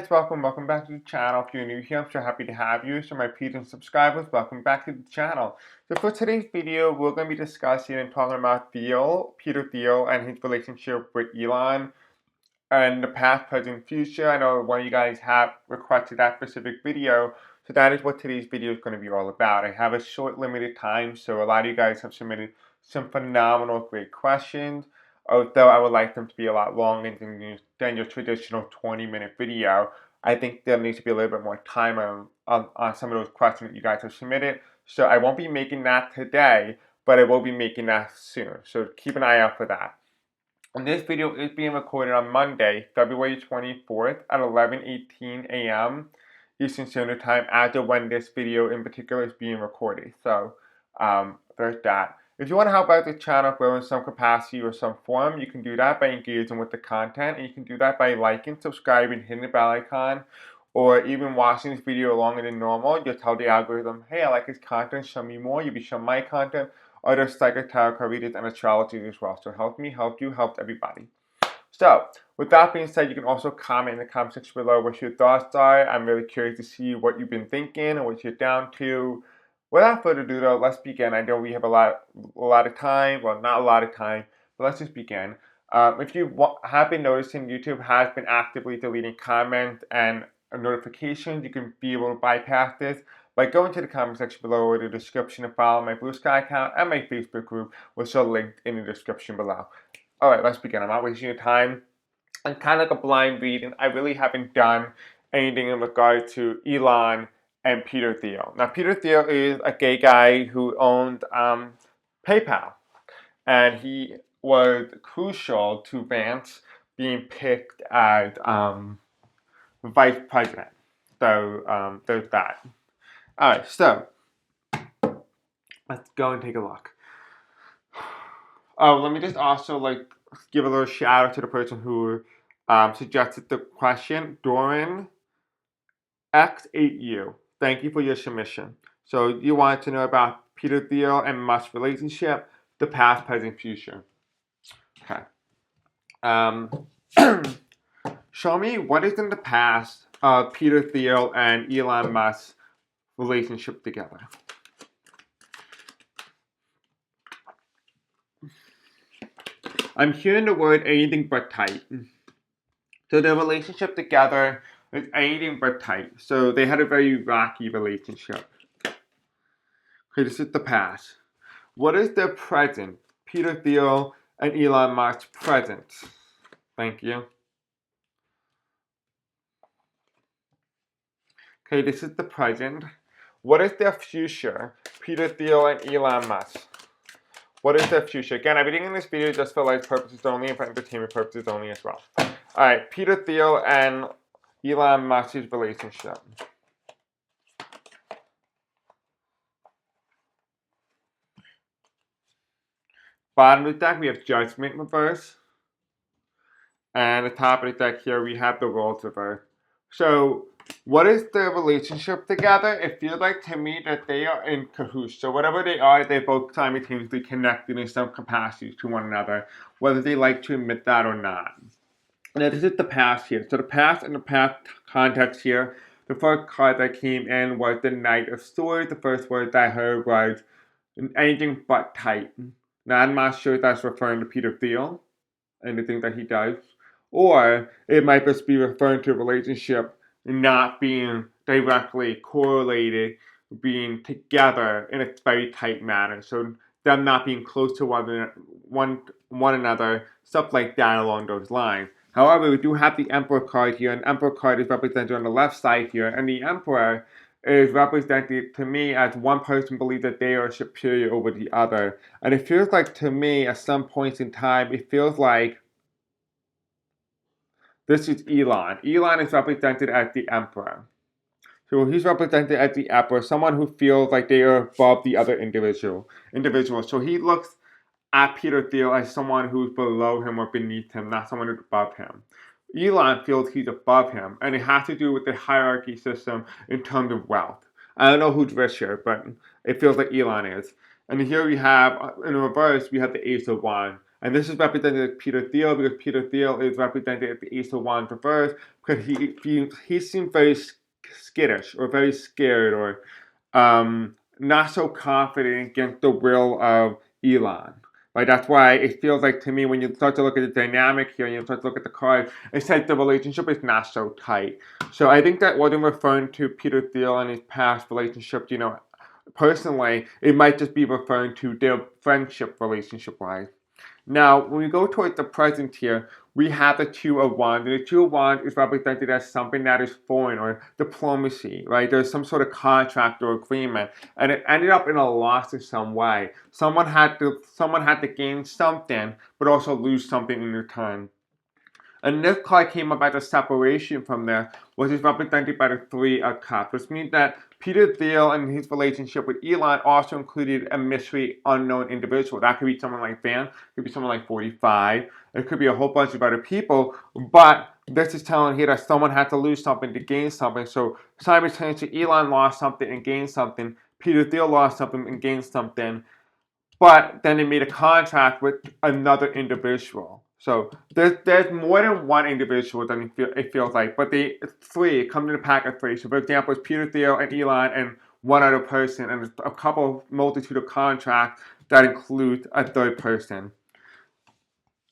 Welcome back to the channel. If you're new here, I'm so happy to have you. So my Patreon subscribers, welcome back to the channel. So for today's video, we're going to be discussing and talking about Thiel, Peter Thiel, and his relationship with Elon, and the past, present, future. I know one of you guys have requested that specific video, so that is what today's video is going to be all about. I have a short, limited time, so a lot of you guys have submitted some phenomenal, great questions. Although I would like them to be a lot longer than your traditional 20-minute video, I think there needs to be a little bit more time on some of those questions that you guys have submitted. So I won't be making that today, but I will be making that soon. So keep an eye out for that. And this video is being recorded on Monday, February 24th at 11:18 a.m. Eastern Standard Time, as of when this video in particular is being recorded. So there's that. If you want to help out the channel grow in some capacity or some form, you can do that by engaging with the content, and you can do that by liking, subscribing, hitting the bell icon, or even watching this video longer than normal. You'll tell the algorithm, hey, I like his content, show me more. You'll be shown my content, other psychic tarot card readers, and astrologers as well. So help me, help you, help everybody. So, with that being said, you can also comment in the comment section below what your thoughts are. I'm really curious to see what you've been thinking and what you're down to. Without further ado, though, let's begin. I know we have a lot of time. Well, not a lot of time, but let's just begin. If you have been noticing, YouTube has been actively deleting comments and notifications. You can be able to bypass this by going to the comment section below or the description and follow my Blue Sky account and my Facebook group, which are linked in the description below. Alright, let's begin. I'm not wasting your time. I'm kind of like a blind read, and I really haven't done anything in regard to Elon and Peter Thiel. Now, Peter Thiel is a gay guy who owned PayPal, and he was crucial to Vance being picked as vice president. So there's that. Alright, so let's go and take a look. Oh, let me just also give a little shout out to the person who suggested the question, Doran X8U. Thank you for your submission. So you wanted to know about Peter Thiel and Musk's relationship, the past, present, future. Okay. Show me what is in the past of Peter Thiel and Elon Musk's relationship together. I'm hearing the word anything but tight. So their relationship together is anything but tight. So they had a very rocky relationship. Okay, this is the past. What is their present? Peter Thiel and Elon Musk's present. Thank you. Okay, this is the present. What is their future? Peter Thiel and Elon Musk. What is their future? Again, everything in this video is just for life purposes only and for entertainment purposes only as well. Alright, Peter Thiel and Elon Musk's relationship. Bottom of the deck, we have Judgment reverse. And at the top of the deck here, we have the World's reverse. So, what is their relationship together? It feels like to me that they are in cahoots. So whatever they are, they both simultaneously connected in some capacity to one another, whether they like to admit that or not. Now this is the past here. So the past and the past context here, the first card that came in was the Knight of Swords. The first word that I heard was anything but tight. Now I'm not sure if that's referring to Peter Thiel and the things that he does. Or it might just be referring to a relationship not being directly correlated, being together in a very tight manner. So them not being close to one another, stuff like that along those lines. However, we do have the Emperor card here, and Emperor card is represented on the left side here, and the Emperor is represented to me as one person believes that they are superior over the other. And it feels like to me, at some points in time, it feels like this is Elon. Elon is represented as the Emperor. So he's represented as the Emperor, someone who feels like they are above the other individual. So he looks at Peter Thiel as someone who's below him or beneath him, not someone who's above him. Elon feels he's above him, and it has to do with the hierarchy system in terms of wealth. I don't know who's richer, but it feels like Elon is. And here we have, in reverse, we have the Ace of Wands. And this is represented as Peter Thiel because Peter Thiel is represented as the Ace of Wands reversed because he seems very skittish or very scared or not so confident against the will of Elon. Right, that's why it feels like to me when you start to look at the dynamic here and you start to look at the card, it's like the relationship is not so tight. So I think that wasn't referring to Peter Thiel and his past relationship, personally, it might just be referring to their friendship relationship-wise. Now, when we go towards the present here, we have the Two of Wands. And the Two of Wands is represented as something that is foreign or diplomacy, right? There's some sort of contract or agreement, and it ended up in a loss in some way. Someone had to gain something, but also lose something in return. And this card came up as a separation from this, which is represented by the Three of Cups, which means that Peter Thiel and his relationship with Elon also included a mystery unknown individual. That could be someone like Vance, it could be someone like 45, it could be a whole bunch of other people, but this is telling here that someone had to lose something to gain something. So simultaneously, Elon lost something and gained something, Peter Thiel lost something and gained something, but then they made a contract with another individual. So there's more than one individual than it feels like, but three come in a pack of three. So for example, it's Peter Thiel and Elon and one other person, and a couple multitude of contracts that include a third person.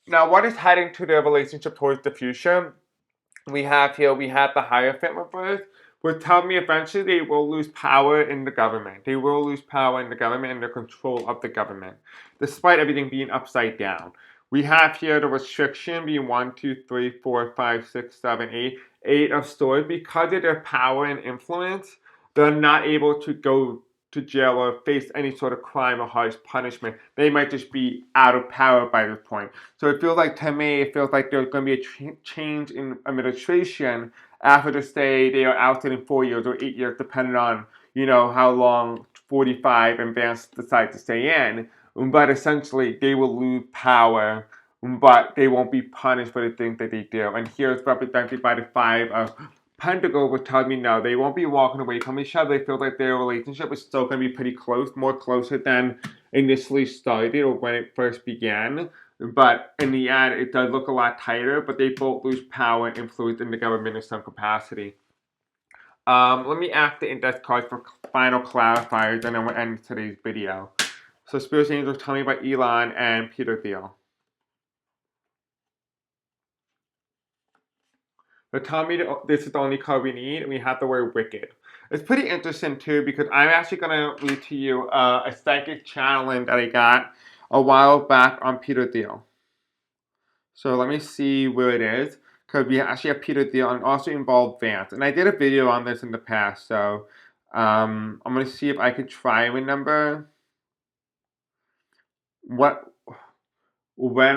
Now, what is heading to their relationship towards the future? We have the Hierophant reverse, which tell me eventually they will lose power in the government. They will lose power in the government and the control of the government, despite everything being upside down. We have here the restriction being 1, 2, 3, 4, 5, 6, 7, 8. 8 of swords. Because of their power and influence, they're not able to go to jail or face any sort of crime or harsh punishment. They might just be out of power by this point. So it feels like, to me, there's going to be a change in administration after, to say, they are ousted in 4 years or 8 years, depending on, how long 45 and Vance decide to stay in. But essentially, they will lose power, but they won't be punished for the things that they do. And here it's represented by the Five of Pentacles, which tells me no, they won't be walking away from each other. They feel like their relationship is still going to be pretty close, more closer than initially started or when it first began. But in the end, it does look a lot tighter, but they both lose power and influence in the government in some capacity. Let me ask the index cards for final clarifiers, and then we'll end today's video. So Spirit Angels, tell me about Elon and Peter Thiel. But tell me this is the only card we need, and we have the word Wicked. It's pretty interesting too, because I'm actually going to read to you a psychic channeling that I got a while back on Peter Thiel. So let me see where it is, because we actually have Peter Thiel and also involved Vance. And I did a video on this in the past, so I'm going to see if I could try and remember when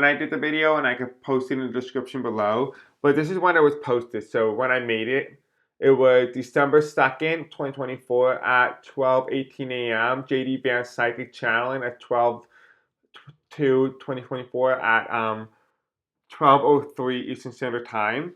I did the video, and I could post it in the description below. But this is when it was posted. So when I made it, it was December 2nd, 2024 at 12:18 a.m. JD Vance Psychic Channeling at 12/2/2024 at 12:03 Eastern Standard Time.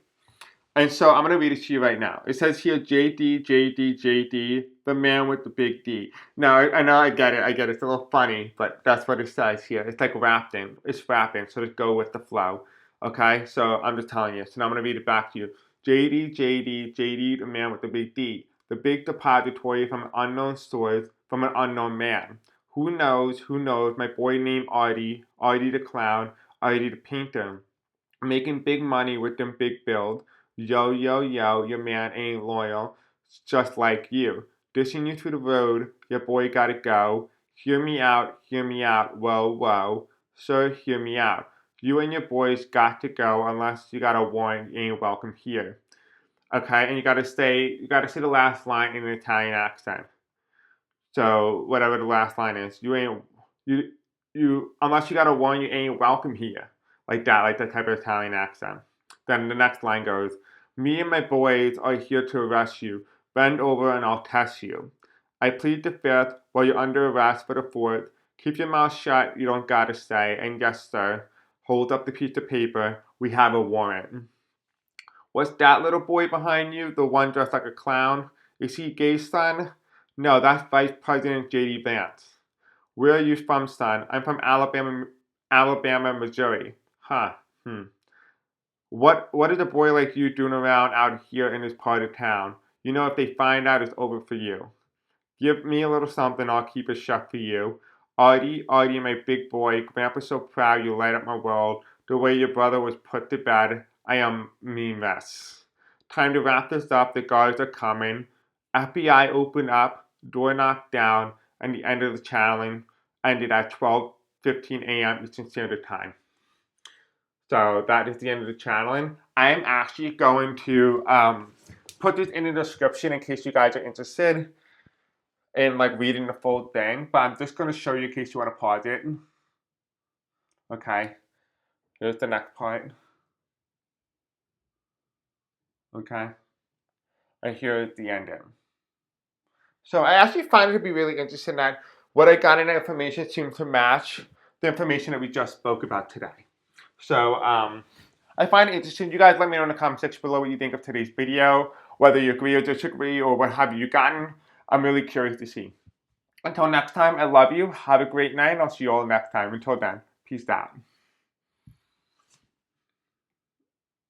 And so I'm going to read it to you right now. It says here, JD, JD, JD, the man with the big D. Now, I know I get it. It's a little funny, but that's what it says here. It's like rapping. It's rapping, so just go with the flow. Okay? So I'm just telling you. So now I'm going to read it back to you. JD, JD, JD, the man with the big D. The big depository from an unknown source, from an unknown man. Who knows, my boy named Artie, Artie the clown, Artie the painter. Making big money with them big bills. Yo, yo, yo, your man ain't loyal, just like you. Dishing you to the road, your boy gotta go. Hear me out, whoa, whoa. Sir, hear me out. You and your boys got to go unless you got a warrant, you ain't welcome here. Okay, and you gotta say the last line in an Italian accent. So whatever the last line is, unless you got a warrant, you ain't welcome here. Like that type of Italian accent. Then the next line goes, me and my boys are here to arrest you. Bend over and I'll test you. I plead the fifth while you're under arrest for the fourth. Keep your mouth shut, you don't gotta say. And yes, sir, hold up the piece of paper. We have a warrant. What's that little boy behind you? The one dressed like a clown? Is he gay, son? No, that's Vice President J.D. Vance. Where are you from, son? I'm from Alabama, Alabama, Missouri. Huh. What is a boy like you doing around out here in this part of town? You know, if they find out, it's over for you. Give me a little something, I'll keep it shut for you. Artie, my big boy, Grandpa's so proud you light up my world. The way your brother was put to bed, I am mean mess. Time to wrap this up, the guards are coming. FBI opened up, door knocked down, and the end of the channeling ended at 12:15 a.m. Eastern Standard Time. So that is the end of the channeling. I am actually going to put this in the description in case you guys are interested in like reading the full thing. But I'm just going to show you in case you want to pause it. Okay. Here's the next part. Okay. And here's the ending. So I actually find it to be really interesting that what I got in that information seemed to match the information that we just spoke about today. So I find it interesting. You guys let me know in the comment section below what you think of today's video, whether you agree or disagree, or what have you gotten. I'm really curious to see. Until next time, I love you. Have a great night, and I'll see you all next time. Until then, peace out.